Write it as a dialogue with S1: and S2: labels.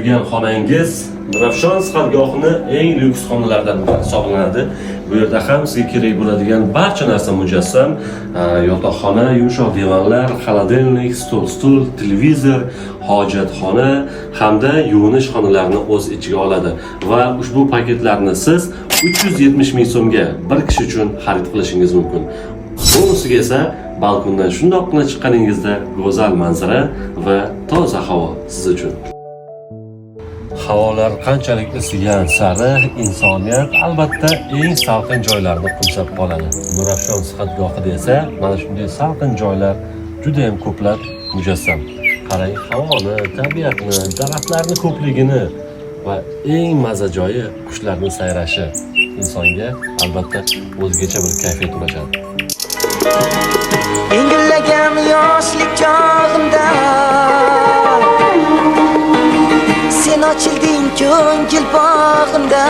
S1: turgan xonangiz Nurafshon sihatgohini eng lyuks xonalardan biri hisoblanadi. Bu yerda ham sizga kerak bo'ladigan barcha narsa mujassam. Yotoqxona, yumshoq divanlar, xolodilnik, stul, televizor, hojatxona hamda yuvinish xonalarini o'z ichiga oladi va ushbu paketlarni siz 370 ming so'mga bir kishi uchun xarid qilishingiz mumkin. Bonusiga esa balkondan shundoqqina chiqqaningizda go'zal manzara va toza havo siz uchun. Havolar qanchalik isigan sari insoniyat albatta eng salqin joylarni qo'msab qoladi. Nurafshon sihatgohida esa mana shunday salqin joylar juda ham ko'plab mujassam. Qarang, havoni, tabiatni, daraxtlarning ko'pligini va eng maza joyi qushlarning sayrashi insonga albatta o'zgacha bir kayfiyat ulashadi.
S2: Ingillagan yoshlik chog'imda sen ochilding ko'ngil bog'imda.